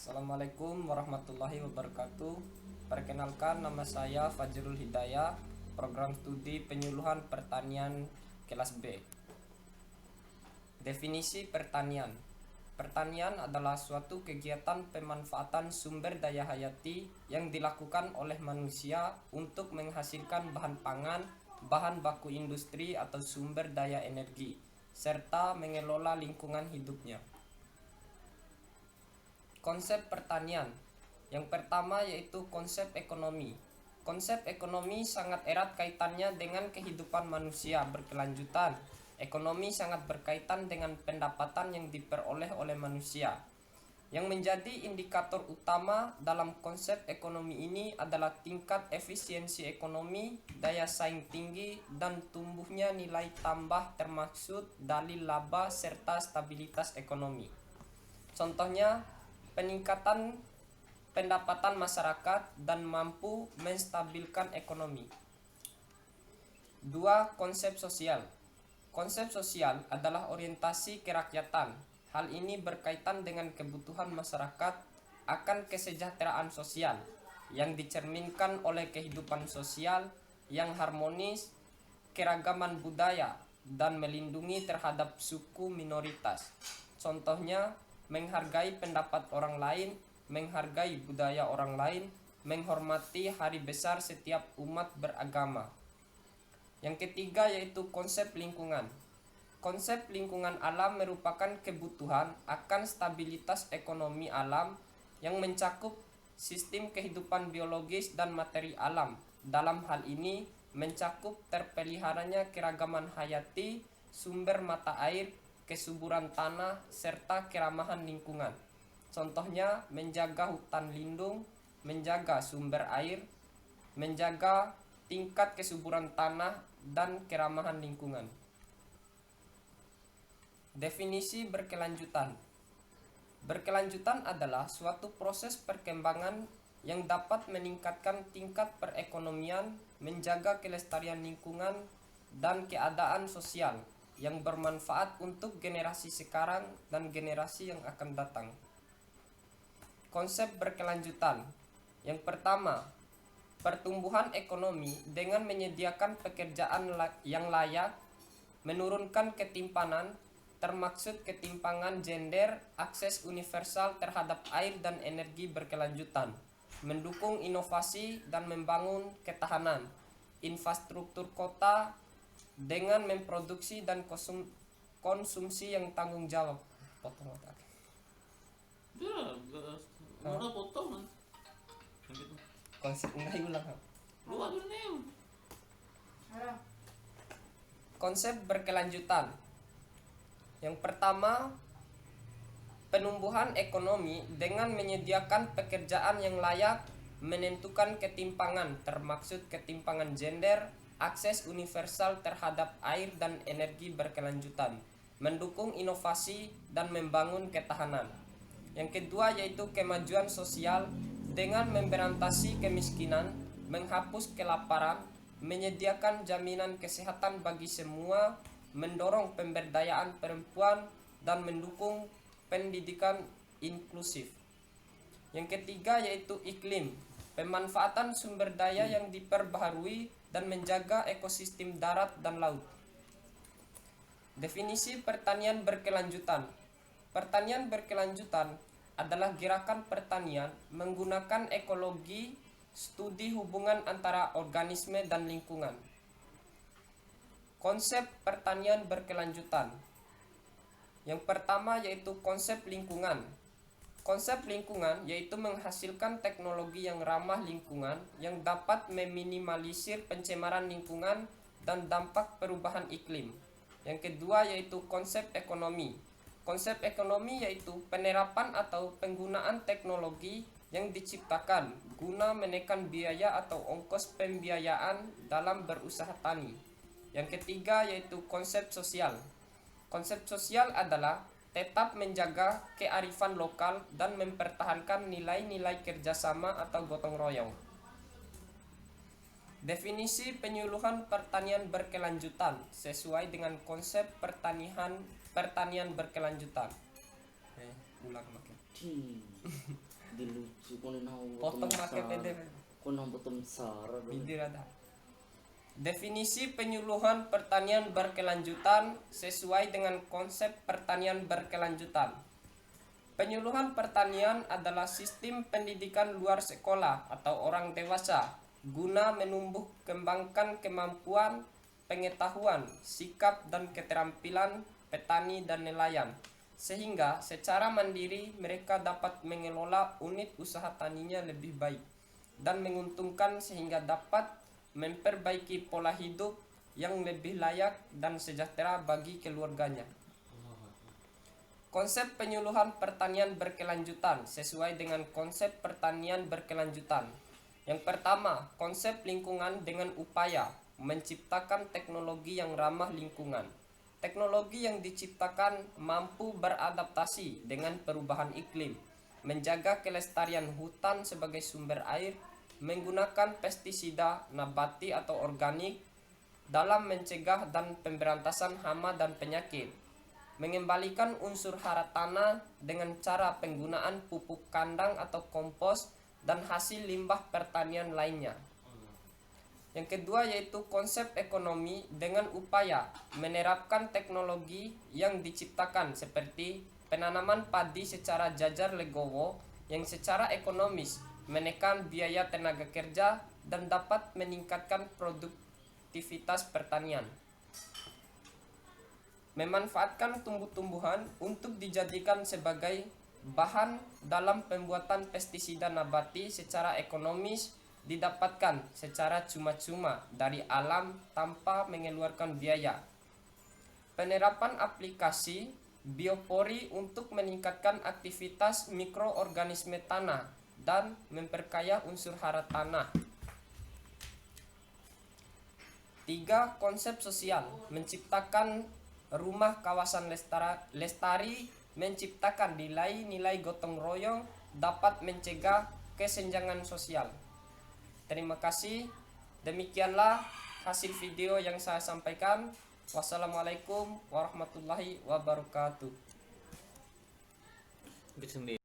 Assalamualaikum warahmatullahi wabarakatuh. Perkenalkan, nama saya Fajrul Hidayah, program studi penyuluhan pertanian kelas B. Definisi pertanian. Pertanian adalah suatu kegiatan pemanfaatan sumber daya hayati yang dilakukan oleh manusia untuk menghasilkan bahan pangan, bahan baku industri atau sumber daya energi, serta mengelola lingkungan hidupnya. Konsep pertanian. Yang pertama yaitu konsep ekonomi. Konsep ekonomi sangat erat kaitannya dengan kehidupan manusia berkelanjutan. Ekonomi sangat berkaitan dengan pendapatan yang diperoleh oleh manusia. Yang menjadi indikator utama dalam konsep ekonomi ini adalah tingkat efisiensi ekonomi, daya saing tinggi, dan tumbuhnya nilai tambah termaksud dalil laba serta stabilitas ekonomi. Contohnya, peningkatan pendapatan masyarakat dan mampu menstabilkan ekonomi. 2. Konsep sosial. Konsep sosial adalah orientasi kerakyatan. Hal ini berkaitan dengan kebutuhan masyarakat akan kesejahteraan sosial yang dicerminkan oleh kehidupan sosial yang harmonis, keragaman budaya, dan melindungi terhadap suku minoritas. Contohnya, menghargai pendapat orang lain, menghargai budaya orang lain, menghormati hari besar setiap umat beragama. Yang ketiga yaitu konsep lingkungan. Konsep lingkungan alam merupakan kebutuhan akan stabilitas ekonomi alam yang mencakup sistem kehidupan biologis dan materi alam. Dalam hal ini mencakup terpeliharanya keragaman hayati, sumber mata air, kesuburan tanah, serta keramahan lingkungan. Contohnya, menjaga hutan lindung, menjaga sumber air, menjaga tingkat kesuburan tanah, dan keramahan lingkungan. Definisi berkelanjutan. Berkelanjutan adalah suatu proses perkembangan yang dapat meningkatkan tingkat perekonomian, menjaga kelestarian lingkungan, dan keadaan sosial yang bermanfaat untuk generasi sekarang dan generasi yang akan datang. Konsep berkelanjutan. Yang pertama, pertumbuhan ekonomi dengan menyediakan pekerjaan yang layak, menurunkan ketimpangan, termaksud ketimpangan gender, akses universal terhadap air dan energi berkelanjutan, mendukung inovasi dan membangun ketahanan, infrastruktur kota dengan memproduksi dan konsumsi yang tanggung jawab. Potong otak. Udah potong kan? Gitu. Konsep enggak ulang. Lu aja nih. Konsep berkelanjutan. Yang pertama, penumbuhan ekonomi dengan menyediakan pekerjaan yang layak, menentukan ketimpangan, termaksud ketimpangan gender, akses universal terhadap air dan energi berkelanjutan, mendukung inovasi dan membangun ketahanan. Yang kedua yaitu kemajuan sosial dengan memberantasi kemiskinan, menghapus kelaparan, menyediakan jaminan kesehatan bagi semua, mendorong pemberdayaan perempuan, dan mendukung pendidikan inklusif. Yang ketiga yaitu iklim, pemanfaatan sumber daya yang diperbaharui dan menjaga ekosistem darat dan laut. Definisi pertanian berkelanjutan. Pertanian berkelanjutan adalah gerakan pertanian menggunakan ekologi, studi hubungan antara organisme dan lingkungan. Konsep pertanian berkelanjutan. Yang pertama yaitu konsep lingkungan. Konsep lingkungan yaitu menghasilkan teknologi yang ramah lingkungan yang dapat meminimalisir pencemaran lingkungan dan dampak perubahan iklim. Yang kedua yaitu konsep ekonomi. Konsep ekonomi yaitu penerapan atau penggunaan teknologi yang diciptakan guna menekan biaya atau ongkos pembiayaan dalam berusaha tani. Yang ketiga yaitu konsep sosial. Konsep sosial adalah tetap menjaga kearifan lokal dan mempertahankan nilai-nilai kerjasama atau gotong royong. Definisi penyuluhan pertanian berkelanjutan sesuai dengan konsep pertanian berkelanjutan. Ulang makin. dilucu ko na ako Potong pakai PDF. ko na potong sara Bibir ada. Definisi penyuluhan pertanian berkelanjutan sesuai dengan konsep pertanian berkelanjutan. Penyuluhan pertanian adalah sistem pendidikan luar sekolah atau orang dewasa guna menumbuh kembangkan kemampuan, pengetahuan, sikap dan keterampilan petani dan nelayan sehingga secara mandiri mereka dapat mengelola unit usaha taninya lebih baik dan menguntungkan sehingga dapat memperbaiki pola hidup yang lebih layak dan sejahtera bagi keluarganya. Konsep penyuluhan pertanian berkelanjutan sesuai dengan konsep pertanian berkelanjutan. Yang pertama, konsep lingkungan dengan upaya menciptakan teknologi yang ramah lingkungan. Teknologi yang diciptakan mampu beradaptasi dengan perubahan iklim, menjaga kelestarian hutan sebagai sumber air, menggunakan pestisida nabati atau organik dalam mencegah dan pemberantasan hama dan penyakit, mengembalikan unsur hara tanah dengan cara penggunaan pupuk kandang atau kompos dan hasil limbah pertanian lainnya. Yang kedua yaitu konsep ekonomi dengan upaya menerapkan teknologi yang diciptakan seperti penanaman padi secara jajar legowo yang secara ekonomis menekan biaya tenaga kerja dan dapat meningkatkan produktivitas pertanian. Memanfaatkan tumbuh-tumbuhan untuk dijadikan sebagai bahan dalam pembuatan pestisida nabati secara ekonomis didapatkan secara cuma-cuma dari alam tanpa mengeluarkan biaya. Penerapan aplikasi biopori untuk meningkatkan aktivitas mikroorganisme tanah dan memperkaya unsur hara tanah. 3. Konsep sosial menciptakan rumah kawasan lestari menciptakan nilai-nilai gotong royong dapat mencegah kesenjangan sosial. Terima kasih. Demikianlah hasil video yang saya sampaikan. Wassalamualaikum warahmatullahi wabarakatuh.